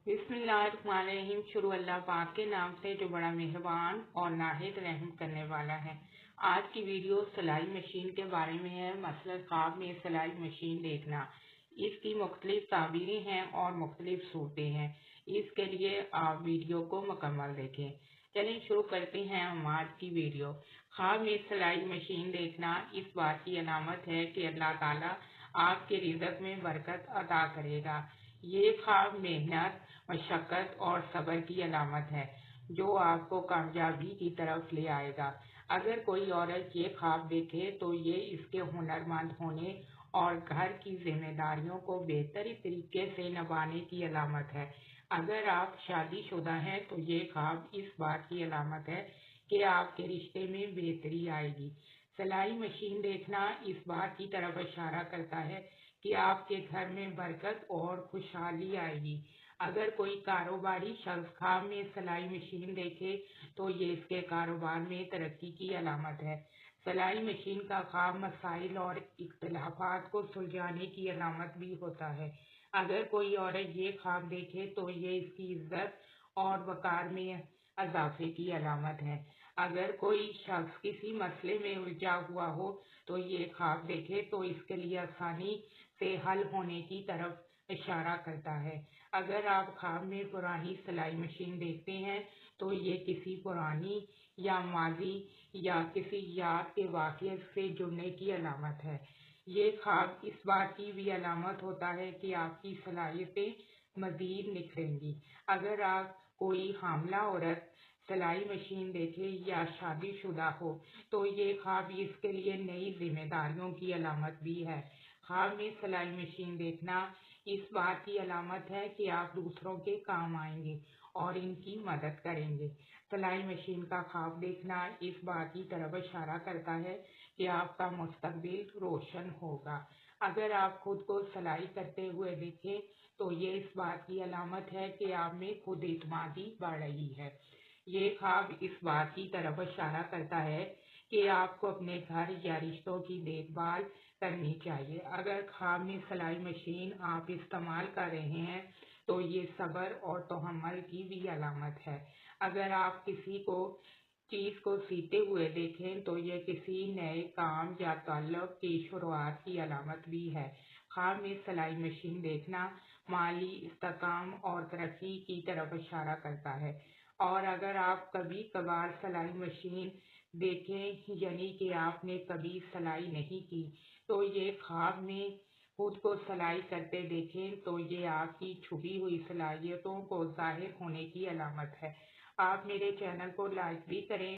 बिस्मिल्लाहिर्रहमानिर्रहीम। शुरू अल्लाह पाक के नाम से जो बड़ा मेहरबान और नाहिद रहम करने वाला है। आज की वीडियो सिलाई मशीन के बारे में है। मसलन ख्वाब में सिलाई मशीन देखना, इसकी मुख्तलिफ ताबीरें हैं और मुख्तलिफ सूरतें हैं। इसके लिए आप वीडियो को मुकम्मल देखें। चलिए शुरू करते हैं हम आज की वीडियो। ख्वाब में सिलाई मशीन देखना इस बात की अलामत है कि अल्लाह ताला आपके रिज़्क़ में बरकत अता करेगा। ये ख्वाब मेहनत, मशक्क़त और सब्र की अलामत है जो आपको कामयाबी की तरफ ले आएगा। अगर कोई औरत ये ख्वाब देखे तो ये इसके हुनरमंद होने और घर की जिम्मेदारियों को बेहतरीन तरीके से निभाने की अलामत है। अगर आप शादीशुदा हैं तो ये ख्वाब इस बात की अलामत है कि आपके रिश्ते में बेहतरी आएगी। सिलाई मशीन देखना इस बात की तरफ इशारा करता है कि आपके घर में बरकत और खुशहाली आएगी। अगर कोई कारोबारी शख्स ख्वाब में सिलाई मशीन देखे तो ये इसके कारोबार में तरक्की की अलामत है। सिलाई मशीन का ख्वाब मसाइल और इख्तिलाफात को सुलझाने की अलामत भी होता है। अगर कोई औरत ये ख्वाब देखे तो ये इसकी इज्जत और वक़ार में इजाफे की अलामत है। अगर कोई शख्स किसी मसले में उलझा हुआ हो तो ये ख्वाब देखे तो इसके लिए आसानी से हल होने की तरफ इशारा करता है। अगर आप ख्वाब में पुरानी सिलाई मशीन देखते हैं तो ये किसी पुरानी या माजी या किसी याद के वाक़ये से जुड़ने की अलामत है। ये ख्वाब इस बात की भी अलामत होता है कि आपकी सलाहियतें मज़ीद निखरेंगी। अगर आप कोई हामला औरत सिलाई मशीन देखे या शादीशुदा हो तो ये ख्वाब इसके लिए नई जिम्मेदारियों की अलामत भी है। ख्वाब में सिलाई मशीन देखना इस बात की अलामत है कि आप दूसरों के काम आएंगे और इनकी मदद करेंगे। सिलाई मशीन का ख्वाब देखना इस बात की तरफ इशारा करता है कि आपका मुस्तकबिल रोशन होगा। अगर आप खुद को सिलाई करते हुए देखें तो ये इस बात की अलामत है कि आप में खुद एतमादी बढ़ रही है। ये ख्वाब इस बात की तरफ इशारा करता है कि आपको अपने घर या रिश्तों की देखभाल करनी चाहिए। अगर ख्वाब में सिलाई मशीन आप इस्तेमाल कर रहे हैं तो ये सब्र और तहम्मुल की भी अलामत है। अगर आप किसी को चीज़ को सीते हुए देखें तो ये किसी नए काम या ताल्लुक़ की शुरुआत की अलामत भी है। ख्वाब में सिलाई मशीन देखना माली इस्तेकाम और तरक्की की तरफ इशारा करता है। और अगर आप कभी कभार सिलाई मशीन देखें यानी कि आपने कभी सिलाई नहीं की तो ये ख्वाब में खुद को सिलाई करते देखें तो ये आपकी छुपी हुई सलाहियतों को ज़ाहिर होने की अलामत है। आप मेरे चैनल को लाइक भी करें।